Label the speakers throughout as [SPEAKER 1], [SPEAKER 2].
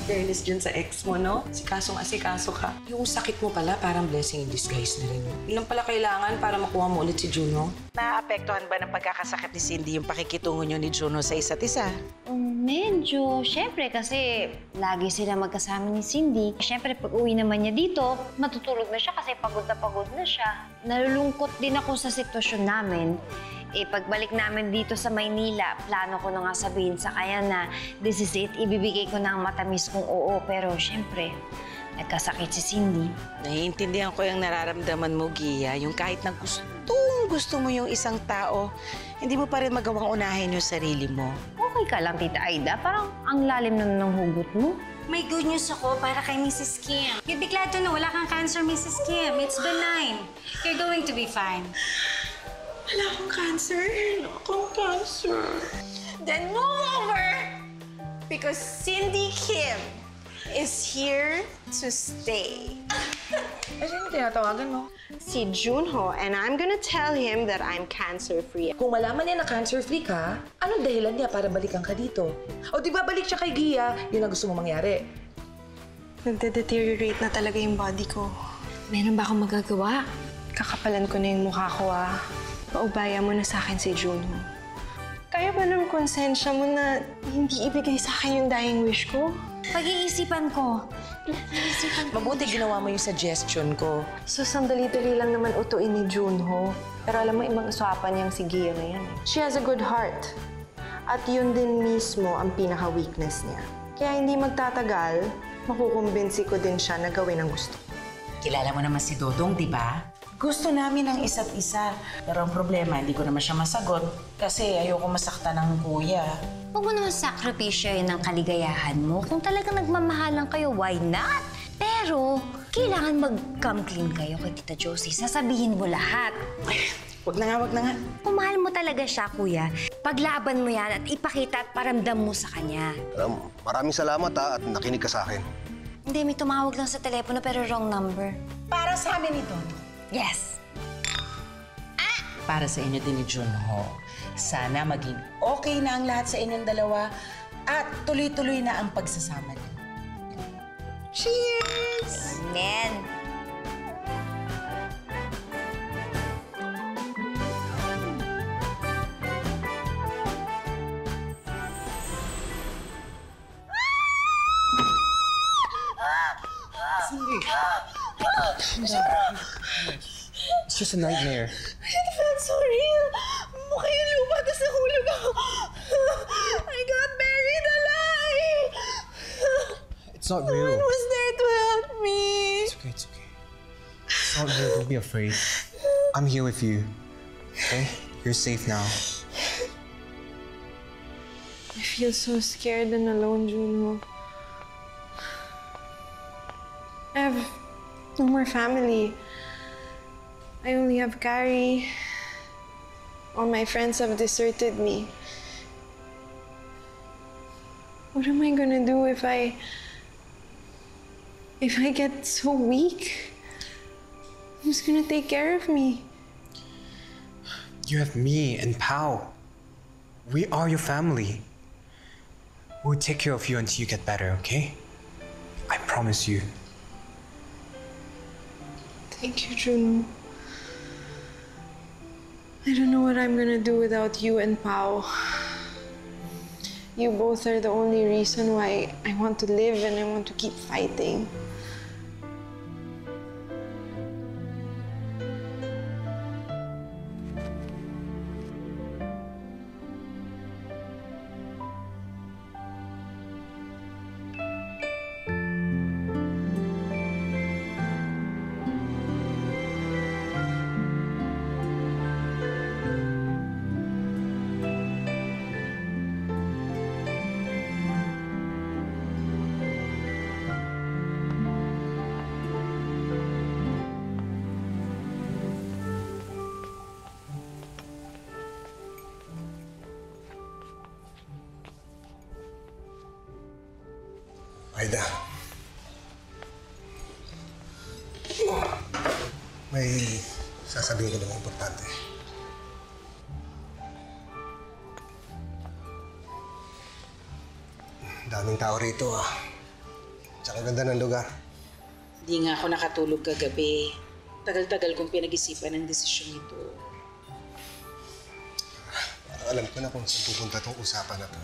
[SPEAKER 1] fairness dyan sa ex mo, no? Asikasong-asikaso ka. Yung sakit mo pala, parang blessing in disguise na rin. Yun lang pala kailangan para makuha mo ulit si Juno.
[SPEAKER 2] Naapektuhan ba ng pagkakasakit ni Cindy yung pakikitungo niyo ni Juno sa isa't isa?
[SPEAKER 3] Medyo. Siyempre, kasi lagi sila magkasama ni Cindy. Siyempre, pag uwi naman niya dito, matutulog na siya kasi pagod na siya. Nalulungkot din ako sa sitwasyon namin. Pagbalik namin dito sa Maynila, plano ko na nga sabihin sa kanya na this is it, ibibigay ko na ang matamis kong oo. Pero siyempre, nagkasakit si Cindy.
[SPEAKER 2] Naiintindihan ko yung nararamdaman mo, Gia. Yung kahit na gusto mo yung isang tao, hindi mo pa rin magawang unahin yung sarili mo.
[SPEAKER 3] Okay ka lang, Tita Aida. Parang ang lalim naman ng hugot mo.
[SPEAKER 4] May good news ako para kay Mrs. Kim. You'd be glad to know wala kang cancer, Mrs. Kim. It's benign. You're going to be fine.
[SPEAKER 1] Wala akong cancer. Wala akong cancer.
[SPEAKER 5] Then move over because Cindy Kim is here to stay.
[SPEAKER 1] Sino tinatawagan mo?
[SPEAKER 5] Si Junho, and I'm gonna tell him that I'm cancer-free.
[SPEAKER 1] Kung malaman niya na cancer-free ka, anong dahilan niya para balikan ka dito? O di ba balik siya kay Gia, yun ang gusto mo mangyari?
[SPEAKER 6] Nagde-deteriorate na talaga yung body ko.
[SPEAKER 3] Meron ba akong magagawa?
[SPEAKER 6] Kakapalan ko na yung mukha ko, ah. Paubaya mo na sa akin si Junho. Kaya ba ng konsensya mo na hindi ibigay sa akin yung dying wish ko?
[SPEAKER 3] Pag-iisipan ko.
[SPEAKER 1] Mabuti ginawa mo yung suggestion ko.
[SPEAKER 6] So, sandali-dali lang naman utuin ni Junho. Pero alam mo, ibang usapan niyang si Gia na yan. She has a good heart. At yun din mismo ang pinaka-weakness niya. Kaya hindi magtatagal, makukumbinsi ko din siya na gawin ang gusto.
[SPEAKER 2] Kilala mo naman si Dodong, di ba? Gusto namin ang isa't isa. Pero ang problema, hindi ko naman siya masagot kasi ayoko masaktan ng kuya.
[SPEAKER 3] Huwag mo naman sakripisyo yun ng kaligayahan mo. Kung talagang nagmamahalan kayo, why not? Pero, kailangan mag-come clean kayo kay Tita Josie. Sasabihin mo lahat.
[SPEAKER 2] Wag na nga.
[SPEAKER 3] Kung mahal mo talaga siya, kuya, paglaban mo yan at ipakita at paramdam mo sa kanya.
[SPEAKER 7] Maraming salamat at nakinig ka sa akin.
[SPEAKER 3] Hindi, may tumawag lang sa telepono pero wrong number.
[SPEAKER 2] Para sa amin ito.
[SPEAKER 3] Yes.
[SPEAKER 2] Para sa inyo din ni Junho. Sana maging okay na ang lahat sa inyong dalawa at tuloy-tuloy na ang pagsasama niyo. Cheers!
[SPEAKER 3] Amen.
[SPEAKER 8] It's just a nightmare.
[SPEAKER 5] It felt so real. Mukha yung lupa, tapos nahulog ako. I got buried alive.
[SPEAKER 8] It's not real.
[SPEAKER 5] No one was there to help me.
[SPEAKER 8] It's okay, it's okay. It's not real, don't be afraid. I'm here with you, okay? You're safe now.
[SPEAKER 6] I feel so scared and alone, Junho. I have no more family. I only have Carrie. All my friends have deserted me. What am I gonna do if I get so weak? Who's gonna take care of me?
[SPEAKER 8] You have me and Pao. We are your family. We'll take care of you until you get better, okay? I promise you.
[SPEAKER 6] Thank you, Juno. I don't know what I'm gonna do without you and Pao. You both are the only reason why I want to live and I want to keep fighting.
[SPEAKER 7] Aida. May sasabihin ko naman importante. Daming tao rito, ah. Tsaka ganda ng lugar.
[SPEAKER 2] Hindi nga ako nakatulog kagabi. Tagal-tagal kong pinag-isipan ang desisyon ito.
[SPEAKER 7] Parang alam ko na kung saan pupunta tong usapan na to.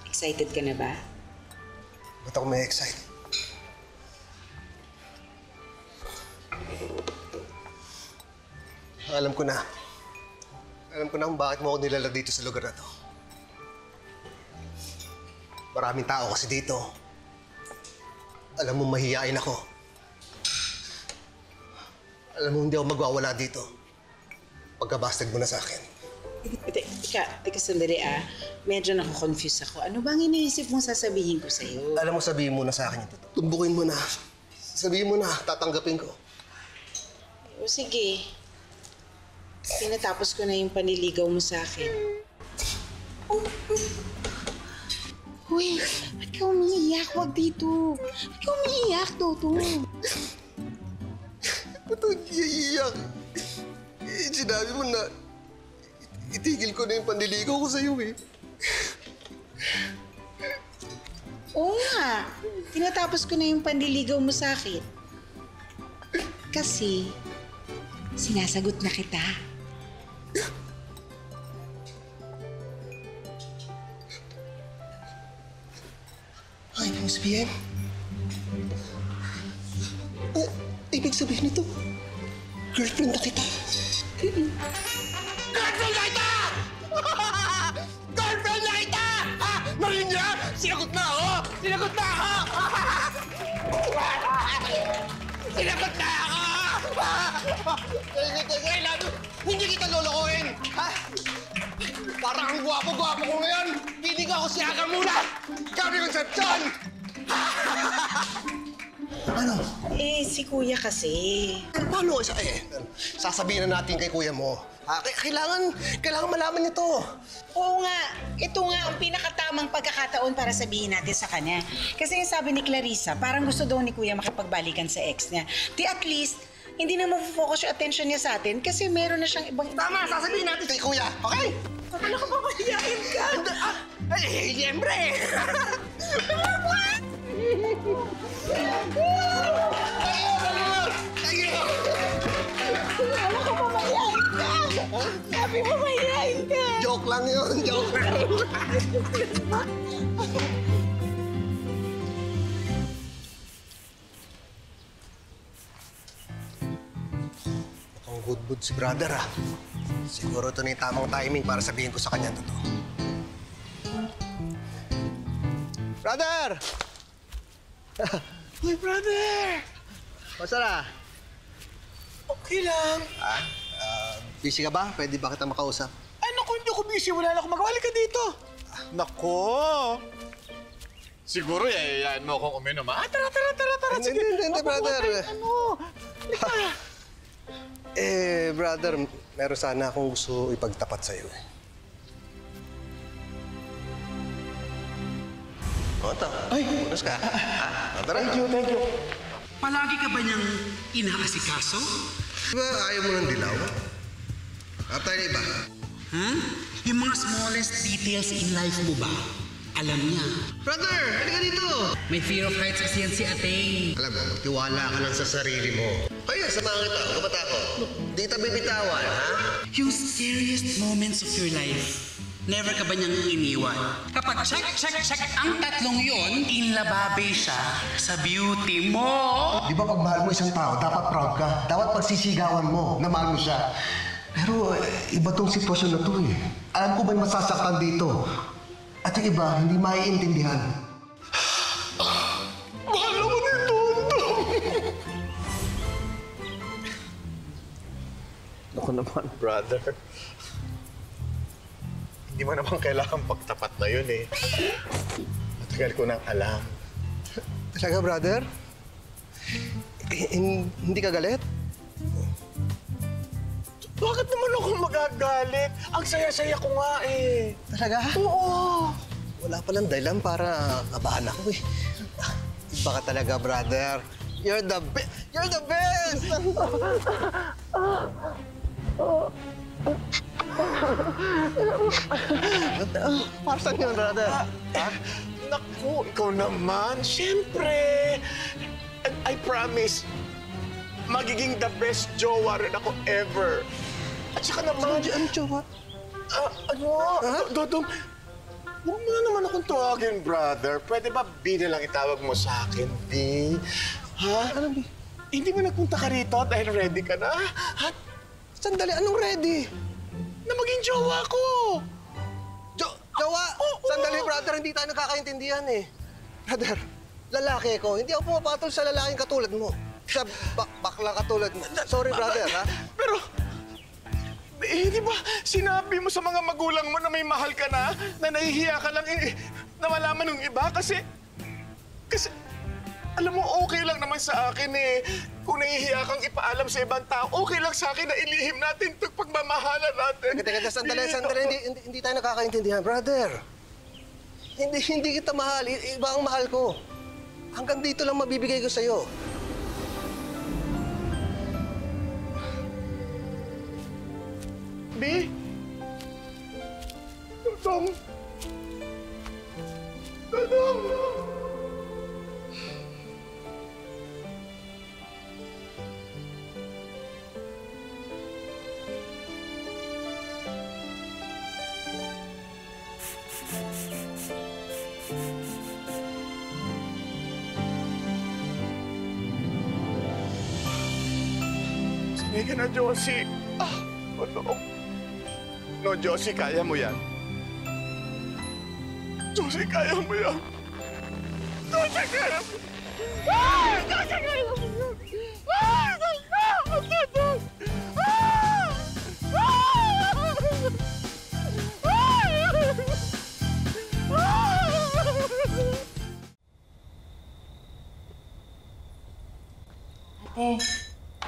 [SPEAKER 2] Excited ka na ba?
[SPEAKER 7] Ba't ako may excite? Alam ko na. Alam ko na kung bakit mo ako nilala dito sa lugar na to. Maraming tao kasi dito. Alam mo, mahihain ako. Alam mo, hindi ako magwawala dito. Pagkabastag mo na sa akin.
[SPEAKER 2] Teka sandali Medyo nako-confuse ako. Ano bang iniisip mong sasabihin ko sa'yo?
[SPEAKER 7] Alam mo, sabihin mo na sa akin ito. Tumbukin mo na. Sabihin mo na, tatanggapin ko.
[SPEAKER 2] O sige. Tinatapos ko na yung panliligaw mo sa akin. Uy, ba't ka umiiyak? Huwag dito. Ba't ka umiiyak, Toto?
[SPEAKER 7] Ba't ako iiyak? Sinabi mo na, itigil ko na yung panliligaw ko sa'yo eh.
[SPEAKER 2] Oo nga. Tinatapos ko na yung panliligaw mo sa akin. Kasi, sinasagot na kita.
[SPEAKER 7] Ay, ibig sabihin? Ibig sabihin nito, girlfriend na kita. Girlfriend na kita! Girlfriend na kita! Marin niya! Sinagot na ako! Sinagot na ako! Sinagot na ako! Hindi kita lolokohin! Ha? Parang ang gwapo-gwapo ko ngayon! Piling ako si Agamula! Kami kong Septon! Ano?
[SPEAKER 2] Si Kuya kasi.
[SPEAKER 7] Paano? Sasabihin na natin kay kuya mo. Kailangan malaman niya to.
[SPEAKER 2] Oo nga. Ito nga ang pinakatamang pagkakataon para sabihin natin sa kanya. Kasi yung sabi ni Clarissa, parang gusto daw ni Kuya makipagbalikan sa ex niya. At least, hindi na mafocus yung attention niya sa atin kasi meron na siyang ibang...
[SPEAKER 7] Tama! Sasabihin natin kay kuya, okay?
[SPEAKER 2] Ano ka mamahiyain ka?
[SPEAKER 7] Siyempre!
[SPEAKER 2] Sabi mo mahiyain ka!
[SPEAKER 7] Joke lang yun, joke lang. Mukhang good si brother Siguro ito na yung tamang timing para sabihin ko sa kanya totoo. Brother!
[SPEAKER 8] Uy, brother!
[SPEAKER 7] Basta na?
[SPEAKER 8] Okay lang.
[SPEAKER 7] Busy ka ba? Pwede ba kita makausap?
[SPEAKER 8] Ay, naku, hindi ako busy. Wala na akong magawa. Halika dito. Nako. Siguro, yayayain mo akong uminom, ha? Tara. Sige.
[SPEAKER 7] Hindi, brother.
[SPEAKER 8] Ano? Halika.
[SPEAKER 7] Brother, meron sana akong gusto ipagtapat sa'yo Ota, unas ka. Tara.
[SPEAKER 8] Thank you.
[SPEAKER 9] Palagi ka ba niyang inaasikaso?
[SPEAKER 7] Diba ayaw mo ng dilaw? Tayo na iba.
[SPEAKER 9] Yung mga smallest details in life mo ba? Alam niya.
[SPEAKER 7] Brother, halika dito.
[SPEAKER 9] May fear of heights kasi yan si Ateng.
[SPEAKER 7] Alam mo, magtiwala ka lang sa sarili mo. Kaya, samahan kita. Huwag ka matakot. Di kita bibitawan, ha?
[SPEAKER 9] Yung scariest moments of your life, never ka ba niyang iniwan? Kapag check ang tatlong yon, inlababe siya sa beauty mo.
[SPEAKER 7] Di ba pag mahal mo isang tao, dapat proud ka. Dapat pagsisigawan mo na mahal mo siya. Pero iba tong sitwasyon na to Alam ko ba'y masasaktan dito? At yung iba, hindi maiintindihan.
[SPEAKER 8] Mahal ako ni Tonto. Ako naman, brother. Hindi mo naman kailangan pagtapat na yun Matagal ko nang alam.
[SPEAKER 7] Talaga, brother? Hindi ka galit?
[SPEAKER 8] Bakit naman ako magagalit? Ang saya-saya ko nga
[SPEAKER 7] Talaga?
[SPEAKER 8] Oo.
[SPEAKER 7] Wala palang dahilan para kabahan ako Iba ka talaga, brother. You're the best! You're the best! Para saan yun, brother? Ha?
[SPEAKER 10] naku, ikaw naman. Siyempre. And I promise, magiging the best jowa rin ako ever. At saka naman...
[SPEAKER 7] Ano jowa?
[SPEAKER 10] Dodong, huwag mo na naman akong tawagin, brother. Pwede ba B na lang itawag mo sa akin, B? Ha?
[SPEAKER 7] Ano, B?
[SPEAKER 10] Hindi mo nagpunta ka rito dahil ready ka na? Ha?
[SPEAKER 7] Sandali, anong ready?
[SPEAKER 10] Na maging jowa ko!
[SPEAKER 7] Jowa! Sandali, brother, hindi tayo nagkakaintindihan eh. Brother, lalaki ko. Hindi ako pumapatol sa lalaking katulad mo. Sa bakla katulad mo. Sorry, brother, ha?
[SPEAKER 10] Pero, di ba sinabi mo sa mga magulang mo na may mahal ka na nahihiya ka lang na malaman ng iba? Kasi, alam mo, okay lang naman sa akin eh. Kung nahihiya kang ipaalam sa ibang tao, okay lang sa akin na ilihim natin itong pagmamahalan natin.
[SPEAKER 7] Teka, sandali. Hindi tayo nakakaintindihan, brother. Hindi kita mahal. Iba ang mahal ko. Hanggang dito lang mabibigay ko sa'yo.
[SPEAKER 10] B? Dodong! Sige ka na, Josie. No. No, Josie, kaya mo yan. Josie, kaya mo yan. Josie, kaya mo. Josie, kaya mo.
[SPEAKER 3] Ate,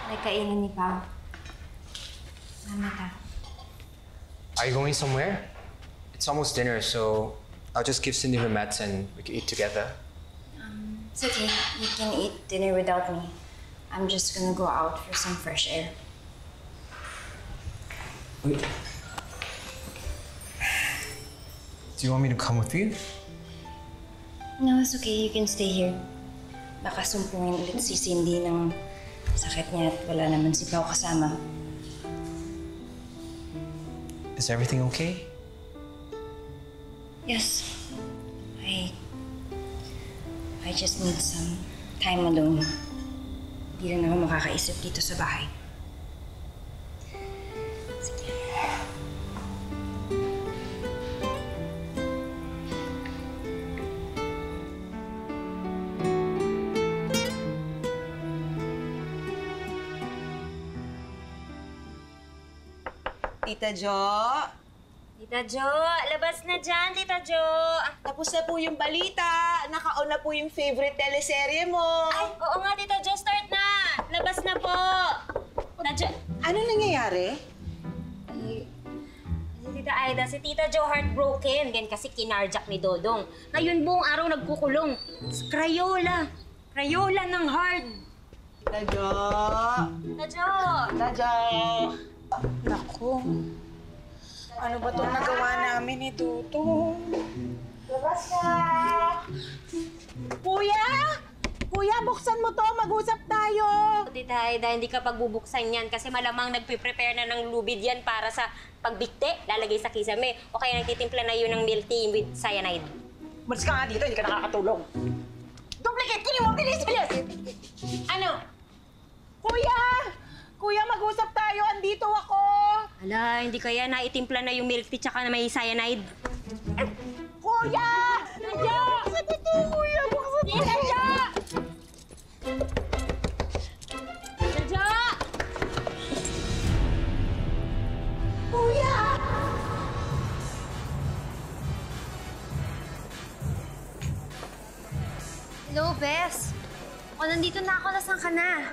[SPEAKER 3] nagkainan ni Pao. Mamata.
[SPEAKER 8] Are you going somewhere? It's almost dinner, so I'll just give Cindy her meds and we can eat together.
[SPEAKER 3] It's okay. You can eat dinner without me. I'm just gonna go out for some fresh air.
[SPEAKER 8] Wait. Do you want me to come with you?
[SPEAKER 3] No, it's okay. You can stay here. Baka sumpungin ulit si Cindy ng sakit niya at wala naman si Pao kasama.
[SPEAKER 8] Is everything okay?
[SPEAKER 3] Yes. I just need some time alone. Hindi rin ako makakaisip dito sa bahay. Sige.
[SPEAKER 5] Tita Jo?
[SPEAKER 11] Tita Jo, labas na dyan, Tita Jo.
[SPEAKER 5] Tapos na po yung balita. Naka-on na po yung favorite teleserye mo.
[SPEAKER 11] Ay, oo nga, Tita Jo, start na. Labas na po. Tita Jo.
[SPEAKER 2] Ano nangyayari?
[SPEAKER 11] Tita Aida, si Tita Jo heartbroken. Yan kasi kinarjack ni Dodong. Ngayon buong araw nagkukulong. Crayola. Crayola ng heart.
[SPEAKER 5] Tita Jo.
[SPEAKER 11] Tita Jo.
[SPEAKER 5] Tita Jo.
[SPEAKER 2] Naku. Ano ba itong nagawa namin ni Dudong?
[SPEAKER 11] Labas ka.
[SPEAKER 5] Kuya! Kuya, buksan mo to. Mag-usap tayo.
[SPEAKER 11] Tita Aida, hindi ka pagbubuksan yan kasi malamang nagpe-prepare na ng lubid yan para sa pagbikte, lalagay sa kisame. O kaya nagtitimpla na yun ng milk tea with cyanide.
[SPEAKER 5] Malis ka nga dito, hindi ka nakakatulong. Duplicate ko niyo mo, bilis!
[SPEAKER 11] Ano?
[SPEAKER 5] Kuya! Kuya, mag-usap tayo. Andito ako.
[SPEAKER 11] Ala, hindi kaya naitimpla na yung milk tea tsaka na may cyanide.
[SPEAKER 5] Kuya! Nadya! Buksan ito, kuya! Buksan ito!
[SPEAKER 11] Nadya! Nadya!
[SPEAKER 5] Kuya!
[SPEAKER 3] Hello, Bes. Nandito na ako. Nasaan ka na?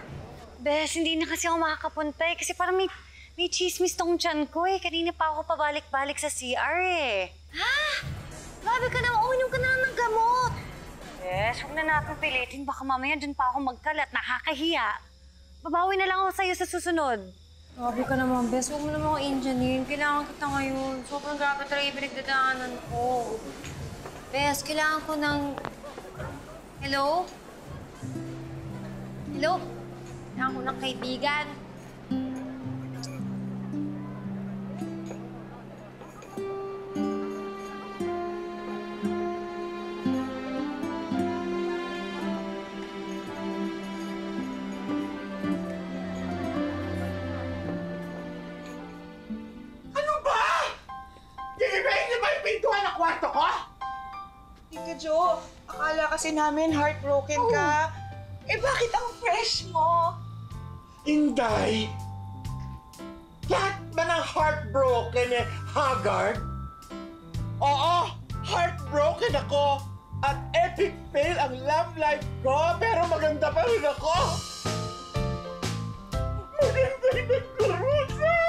[SPEAKER 3] Bes, hindi na kasi ako makakapunta eh. Kasi parang may chismis tong tiyan ko eh. Kanina pa ako pabalik-balik sa CR eh. Ha? Grabe ka naman. Uminom ka na ng gamot. Bes, huwag na natin pilitin. Baka mamaya dun pa ako magkalat. Nakakahiya. Babawi na lang ako sa'yo sa susunod. Grabe ka naman, Bes. Huwag mo naman ako engineering. Kailangan kita ngayon. Sobrang grabe talaga yung pinagdadaanan ko. Bes, kailangan ko ng... Hello? Hello? Kailangan ko ng kaibigan.
[SPEAKER 10] Ano ba? Gigibayin niyo ba yung pintuan ng kwarto ko?
[SPEAKER 5] Tita Jo, akala kasi namin heartbroken ka. Eh bakit ang fresh mo?
[SPEAKER 10] Inday! Lahat ba ng heartbroken eh, haggard? Oo, heartbroken ako. At epic fail ang love life ko, pero maganda pa rin ako. Maganda yung nagkarusa!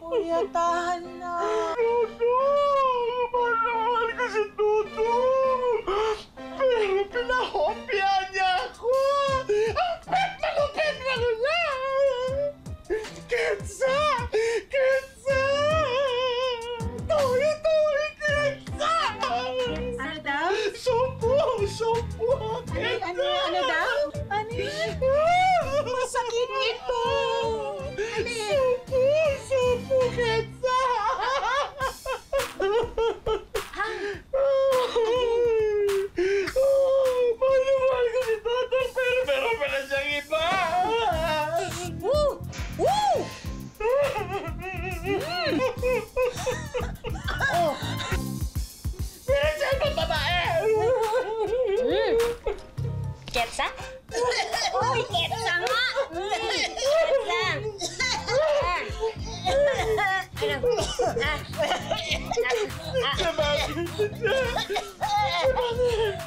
[SPEAKER 5] Kuya, tahan na.
[SPEAKER 10] Toto! Mahal ko si Toto! Pero pinahopya niya ako! Ang malupit na niya! Ketsa! Ketsa! Toy, Ketsa!
[SPEAKER 5] Ano daw?
[SPEAKER 10] Sopo! Sopo! Ketsa!
[SPEAKER 5] Ano daw? Ano yun? Masakit ito!
[SPEAKER 10] Sopo! Sopo! Ketsa! Mahal ko si Toto, pero meron pala siyang iba!
[SPEAKER 5] Woo! Woo!
[SPEAKER 10] Meron siyang ibang babae!
[SPEAKER 11] Ketsa? Uy, ketsa nga! Ketsa!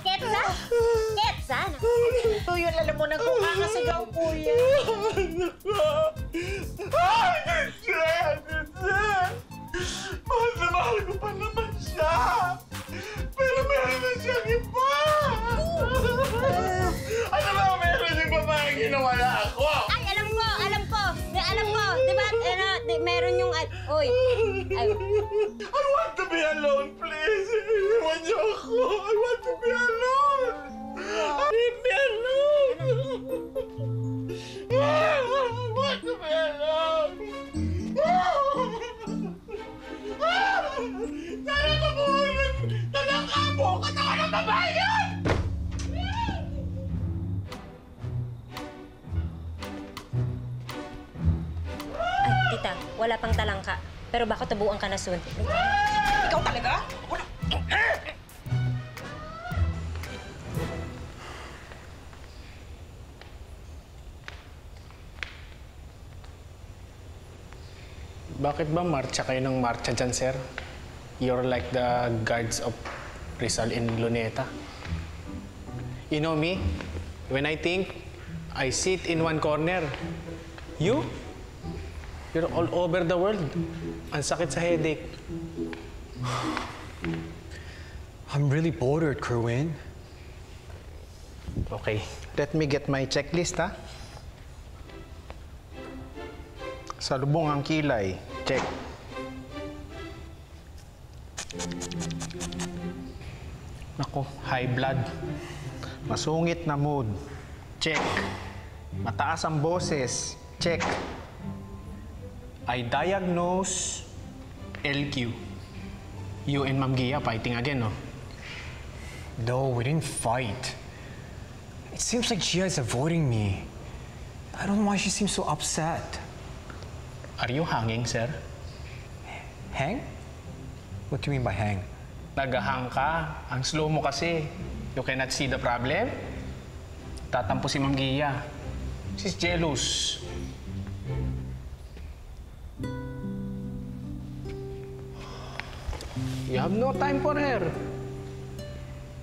[SPEAKER 11] Ketsa? Ketsa?
[SPEAKER 5] Ito yun, alam mo, nagkukakasigaw, kuya.
[SPEAKER 10] Ay, Ketsa! Mahal na mahal ko pa naman siya! Pero meron na siyang iba! Ano ba meron yung babaeng ginawala ako?
[SPEAKER 11] Ay, alam ko! Alam ko! Diba, meron yung... Uy! Ay,
[SPEAKER 10] I want to be alone, please! Iwan niyo ako! I want to be alone! Leave me alone! I want to be alone! Sana mabuhay na nakabo! Katawan ng babae yan!
[SPEAKER 11] tita, wala pang talangka. Pero baka tubuan ka na soon.
[SPEAKER 5] Ikaw talaga?
[SPEAKER 12] Bakit ba marcha kayo ng marcha dyan, sir? You're like the guards of Rizal in Luneta. You know me? When I think, I sit in one corner. You? You're all over the world. Ang sakit sa headache.
[SPEAKER 8] I'm really bored, Kerwin.
[SPEAKER 12] Okay, let me get my checklist, ha? Salubong ang kilay. Check. Nako, high blood. Masungit na mood. Check. Mataas ang boses. Check. I diagnose LQ. You and Ma'am Gia fighting again, no?
[SPEAKER 8] No, we didn't fight. It seems like Gia is avoiding me. I don't know why she seems so upset.
[SPEAKER 12] Are you hanging, sir?
[SPEAKER 8] Hang? What do you mean by hang?
[SPEAKER 12] Nagahang ka. Ang slow mo kasi. You cannot see the problem. Tatampo si Ma'am Gia. She's jealous. You have no time for her.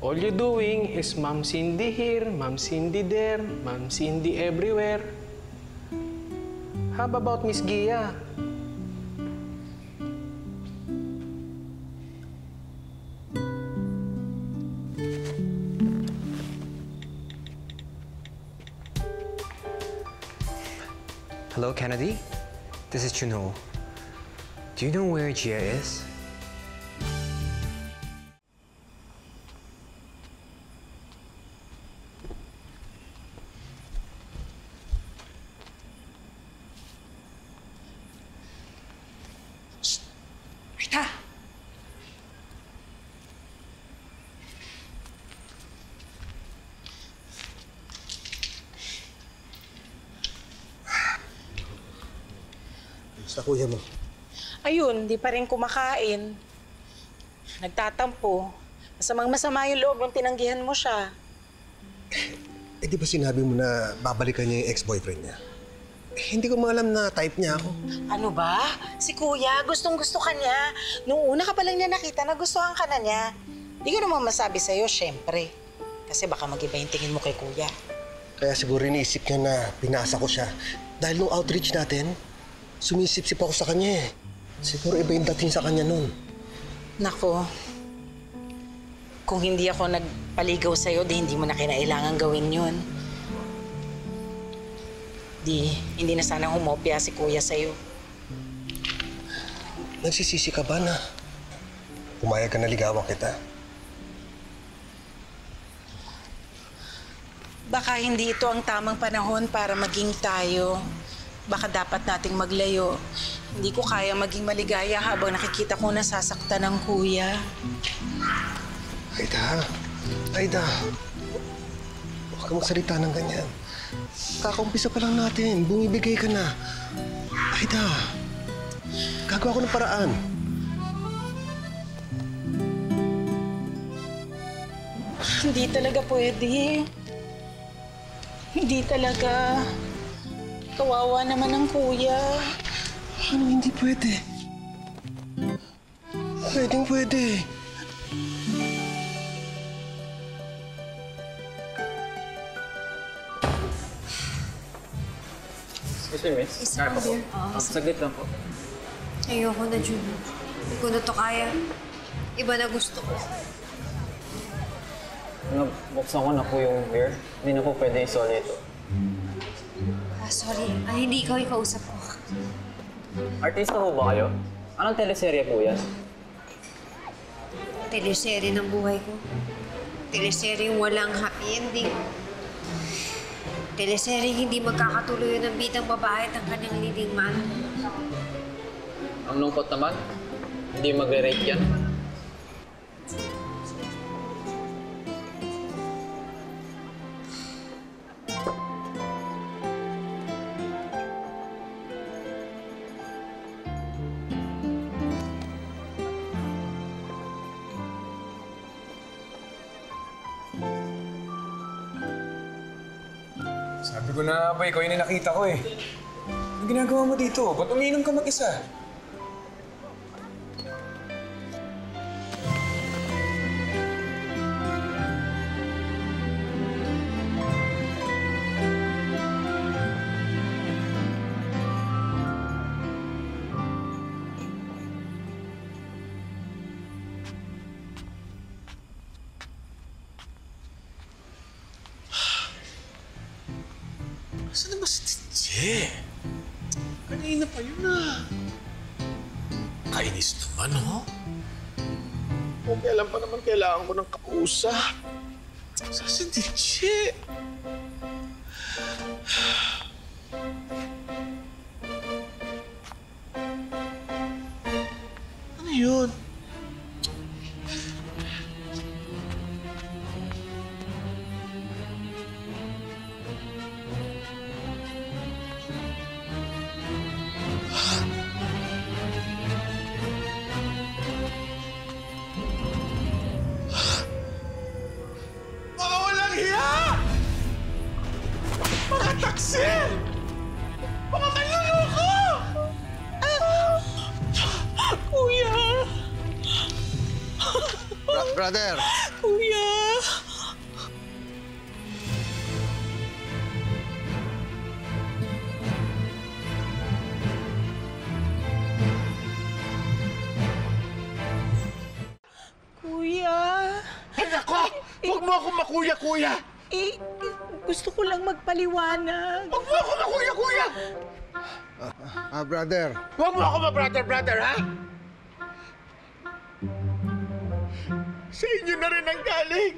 [SPEAKER 12] All you're doing is Ma'am Cindy here, Ma'am Cindy there, Ma'am Cindy everywhere. How about Miss Gia?
[SPEAKER 8] Hello, Kennedy? This is Junho. Do you know where Gia is?
[SPEAKER 1] Rita!
[SPEAKER 7] Sa kuya mo.
[SPEAKER 2] Ayun, di pa rin kumakain. Nagtatampo. Masamang-masama yung loob nung tinanggihan mo siya.
[SPEAKER 7] Eh di ba sinabi mo na babalikan niya yung ex-boyfriend niya? Eh, hindi ko maalam na type niya ako.
[SPEAKER 2] Ano ba? Si Kuya, gustong-gusto ka niya. Nung una ka pa lang niya nakita, nagustuhan ka na niya. Di ko naman masabi sa'yo, syempre. Kasi baka mag-iba yung tingin mo kay Kuya.
[SPEAKER 7] Kaya siguro iniisip niya na pinasa ko siya. Dahil nung outreach natin, sumisip-sip ako sa kanya eh. Siguro iba yung dating sa kanya nun.
[SPEAKER 2] Nako, kung hindi ako nagpaligaw sa'yo, di hindi mo na kinailangan gawin yun. Di, hindi na sana humopya si Kuya sa'yo.
[SPEAKER 7] Nagsisisi ka ba na pumayag ka na ligawan kita?
[SPEAKER 2] Baka hindi ito ang tamang panahon para maging tayo. Baka dapat nating maglayo. Hindi ko kaya maging maligaya habang nakikita ko nasasaktan ng Kuya.
[SPEAKER 7] Aida, huwag ka magsalita ng ganyan. Kakaumpisa pa lang natin, bumibigay ka na. Aida, gagawa ko ng paraan.
[SPEAKER 2] Hindi talaga pwede. Hindi talaga. Kawawa naman ang Kuya.
[SPEAKER 7] Ano hindi pwede? Pwede.
[SPEAKER 13] Excuse me, miss.
[SPEAKER 3] Isa pang beer.
[SPEAKER 13] Saglit lang po.
[SPEAKER 3] Ayoko na, Junho. Hindi ko na to kaya. Iba na gusto ko.
[SPEAKER 13] Buksan ko na po yung beer. Hindi na po pwede isoli ito.
[SPEAKER 3] Sorry. Hindi ikaw yung kausap ko.
[SPEAKER 13] Artista po ba kayo? Anong teleserye po yan?
[SPEAKER 3] Teleserye ng buhay ko. Teleserye yung walang happy ending. Teleserye hindi magkakatuloy ng bidang babae at ang kanyang leading man.
[SPEAKER 13] Ang lungkot naman. Hindi magre-rate yan.
[SPEAKER 8] Sabi ko na ba, ikaw yung nakita ko eh. Ano ginagawa mo dito? Ba't umiinom ka mag-isa?
[SPEAKER 10] Saan na ba si Tije? Kanina pa yun ah. Kainis naman, oh. Kung kailan pa naman kailangan ko ng kausap. Saan si Tije? Ano yun? Mga walang hiya! Mga taksil! Mga manluloko! Kuya!
[SPEAKER 7] Brother!
[SPEAKER 10] Kuya!
[SPEAKER 2] Kuya!
[SPEAKER 10] Ay, nako! Huwag mo ako makuya-kuya!
[SPEAKER 2] Gusto ko lang magpaliwanag.
[SPEAKER 10] Huwag mo ako makuya-kuya!
[SPEAKER 7] Brother.
[SPEAKER 10] Huwag mo ako ma-brother, ha? Sa inyo na rin ang galing.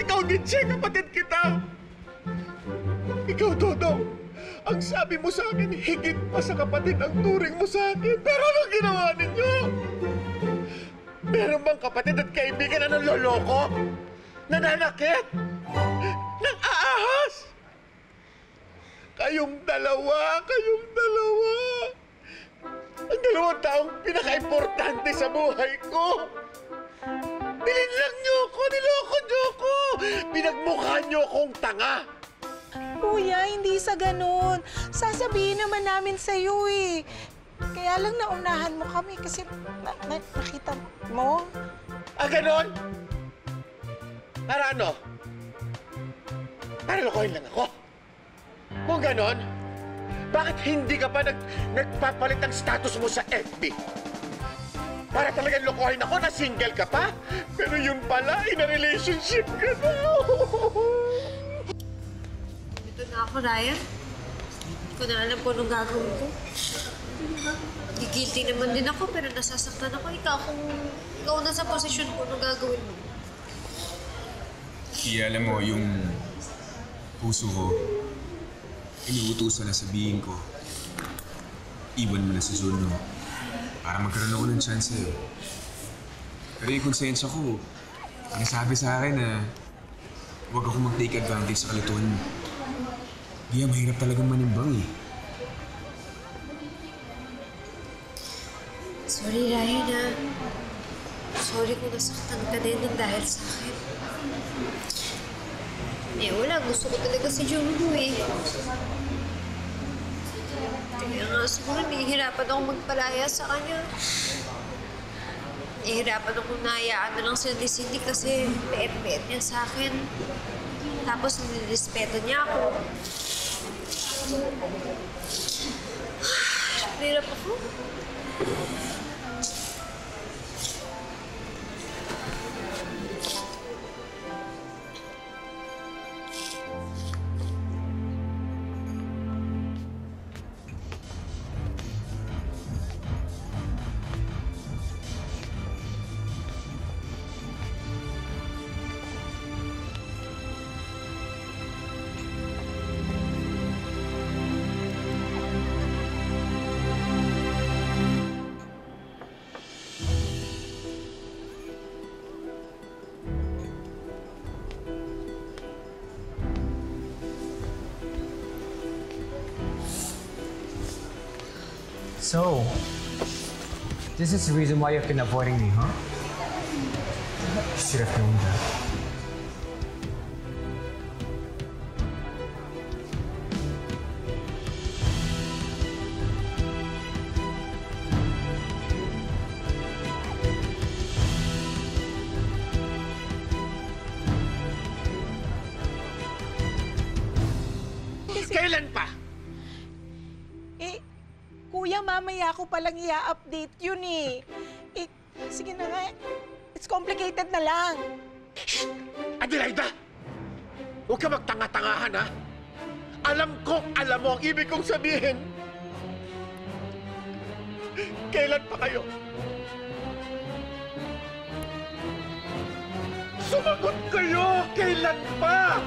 [SPEAKER 10] Ikaw din siya, kapatid kita. Ikaw, Dodong, ang sabi mo sa akin, higit pa sa kapatid ang turing mo sa akin. Pero anong ginawa ninyo? Meron bang kapatid at kaibigan na nanloloko? Nananakit? Nang-aahas? Kayong dalawa. Ang dalawang taong pinaka-importante sa buhay ko. Nilinlang niyo ako, niloko niyo ako. Pinagmukha niyo akong tanga.
[SPEAKER 5] Kuya, hindi sa ganun. Sasabihin naman namin sa'yo eh. Kaya lang naunahan mo kami kasi nakita mo.
[SPEAKER 10] Ah, ganon? Para ano? Para lokohin lang ako? Kung ganon, bakit hindi ka pa nagpapalit ng status mo sa FB? Para talagang lokohin ako na single ka pa? Pero yun pala, in a relationship ka na.
[SPEAKER 3] Ito na ako, Ryan. Hindi ko na alam kung anong gagawin ko. Gigilty naman din ako, pero nasasaktan ako. Kung ikaw na sa posisyon ko, anong gagawin mo?
[SPEAKER 14] Alam mo, yung puso ko, inuutusan na sabihin ko, iwan mo na si Zulno para magkaroon ako ng chance sa'yo. Pero yung konsensya ko, ang sabi sa akin na huwag ako mag-take advantage sa kalituhan mo. Di mahirap talagang manimbang eh.
[SPEAKER 3] Sorry, Ryan, ha. Sorry kung nasaktan ka din ng dahil sa akin. Wala. Gusto ko talaga si Junho eh. Kaya nga siguro nahihirapan ako magpalaya sa kanya. Nahihirapan ako nahayaan na lang sila ni Cindy kasi bait-bait niya sa akin. Tapos nilirespeto niya ako. Hirap ako.
[SPEAKER 8] So, this is the reason why you've been avoiding me, huh? You should have known that.
[SPEAKER 10] Kailan pa?
[SPEAKER 5] Kuya, mamaya ako palang i-update yun eh. Sige na nga. It's complicated na lang.
[SPEAKER 10] Adelaida! Huwag ka magtanga-tangahan, ha? Alam mo ang ibig kong sabihin. Kailan pa kayo? Sumagot kayo! Kailan pa?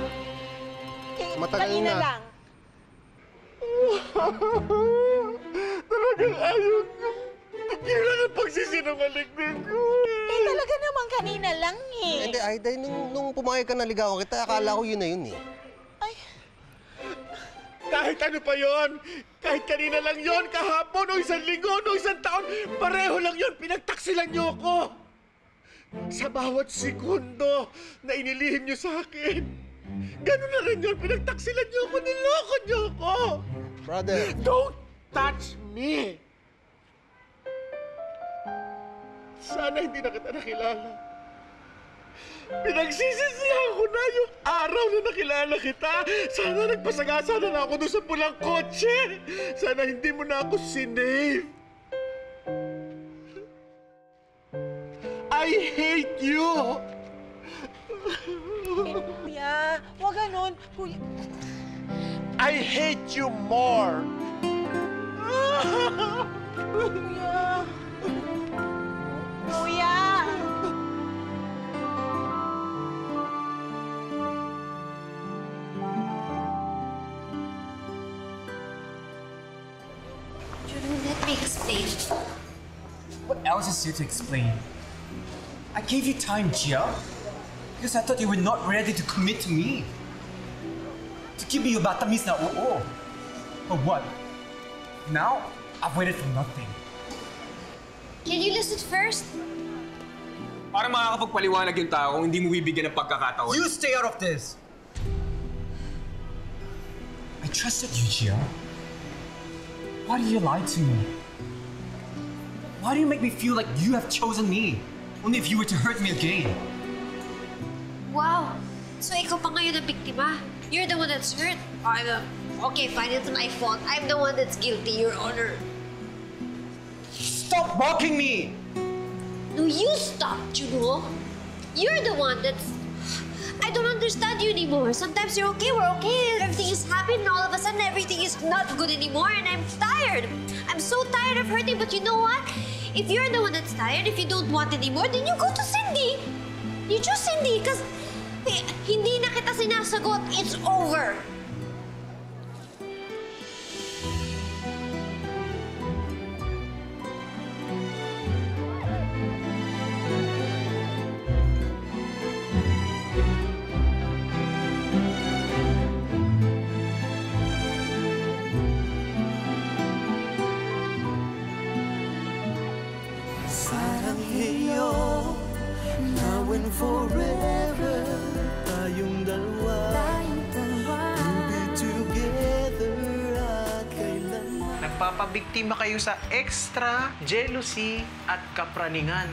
[SPEAKER 7] Matagal
[SPEAKER 5] kanina
[SPEAKER 7] na.
[SPEAKER 5] lang.
[SPEAKER 10] Talagang ayaw nyo. Tigilan ang pagsisinungaling ko.
[SPEAKER 5] Talaga naman kanina lang eh.
[SPEAKER 7] Hindi, Aida, nung pumayag ka na ligawan kita, akala ko yun na yun eh.
[SPEAKER 10] Kahit ano pa yon, kahit kanina lang yon, kahapon o isang linggo o isang taon, pareho lang yon, pinagtaksilan niyo ako. Sa bawat segundo na inilihim niyo sa akin, gano'n na rin yun, pinagtaksilan niyo ako, niloko niyo ako.
[SPEAKER 7] Brother.
[SPEAKER 10] Don't touch me! Sana hindi na kita nakilala. Pinagsisisihan ko na yung araw na nakilala kita. Sana nagpasagasa na ako doon sa pulang kotse. Sana hindi mo na ako sinave. I hate you!
[SPEAKER 5] Kuya, huwag ganun. Kuya.
[SPEAKER 10] I hate you more!
[SPEAKER 5] Kuya! Kuya!
[SPEAKER 3] Juno, let me explain.
[SPEAKER 8] What else is there to explain? I gave you time, Gia. Because I thought you were not ready to commit to me. To give me your batamis na oo. But what? Now, I've waited for nothing.
[SPEAKER 3] Can you listen first?
[SPEAKER 14] Para makakapagpaliwanag yung tao kung hindi mo bibigyan ng pagkakataon.
[SPEAKER 8] You stay out of this! I trusted you, Gia. Why do you lie to me? Why do you make me feel like you have chosen me? Only if you were to hurt me again.
[SPEAKER 3] Wow! So ikaw pa ngayon ang biktima? You're the one that's hurt. Okay, fine, it's my fault. I'm the one that's guilty, Your Honor.
[SPEAKER 8] Stop mocking me!
[SPEAKER 3] No, you stop, Juno. You're the one that's... I don't understand you anymore. Sometimes you're okay, we're okay, everything is happy, and all of a sudden everything is not good anymore, and I'm tired. I'm so tired of hurting, but you know what? If you're the one that's tired, if you don't want anymore, then you go to Cindy. You choose Cindy, because hindi na kita sinasagot. It's over.
[SPEAKER 15] Forever, tayong dalawa, to be together at kailanman.
[SPEAKER 12] Nagpapabiktima kayo sa extra, jealousy, at kapraningan.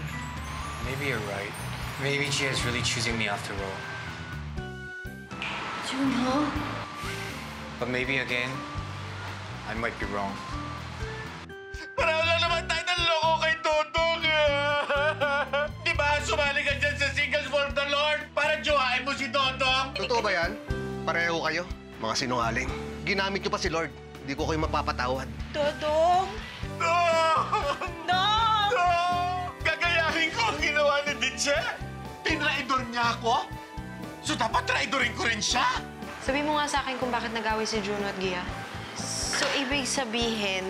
[SPEAKER 8] Maybe you're right. Maybe Gia is really choosing me after all.
[SPEAKER 3] Juno?
[SPEAKER 8] But maybe again, I might be wrong.
[SPEAKER 10] Parang lang naman tayo ng loko kay Totong. Di ba sumali ka dyan sa Singles for the Lord para jowain mo si Totong?
[SPEAKER 7] Totoo ba yan? Pareho kayo? Mga sinungaling. Ginamit niyo pa si Lord. Hindi ko kayo mapapatawad.
[SPEAKER 5] Dodong!
[SPEAKER 10] No!
[SPEAKER 5] No!
[SPEAKER 10] No! Gagayahin ko ang ginawa ni Ditche. Tinraidor niya ako. So dapat traidorin ko rin siya.
[SPEAKER 6] Sabi mo nga sa akin kung bakit nag-away si Juno at Gia. So, ibig sabihin,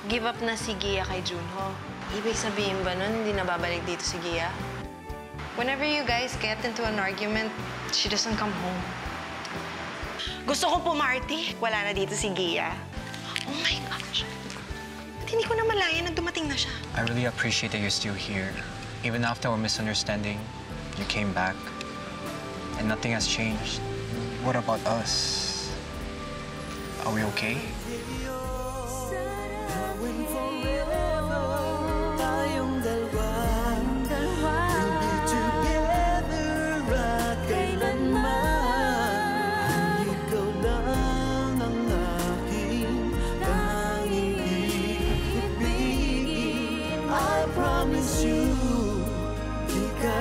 [SPEAKER 6] give up na si Gia kay Junho. Ibig sabihin ba nun, hindi na babalik dito si Gia? Whenever you guys get into an argument, she doesn't come home.
[SPEAKER 5] Gusto ko pumarty. Wala na dito si Gia.
[SPEAKER 6] Oh my gosh. Ba't hindi ko na malaya na dumating na siya?
[SPEAKER 8] I really appreciate that you're still here. Even after our misunderstanding, you came back. And nothing has changed. What about us? Are we okay?
[SPEAKER 15] Tayong dalawa, we'll be together at kailanman. Ikaw lang ang aking tanging ibigin. I promise you, di ka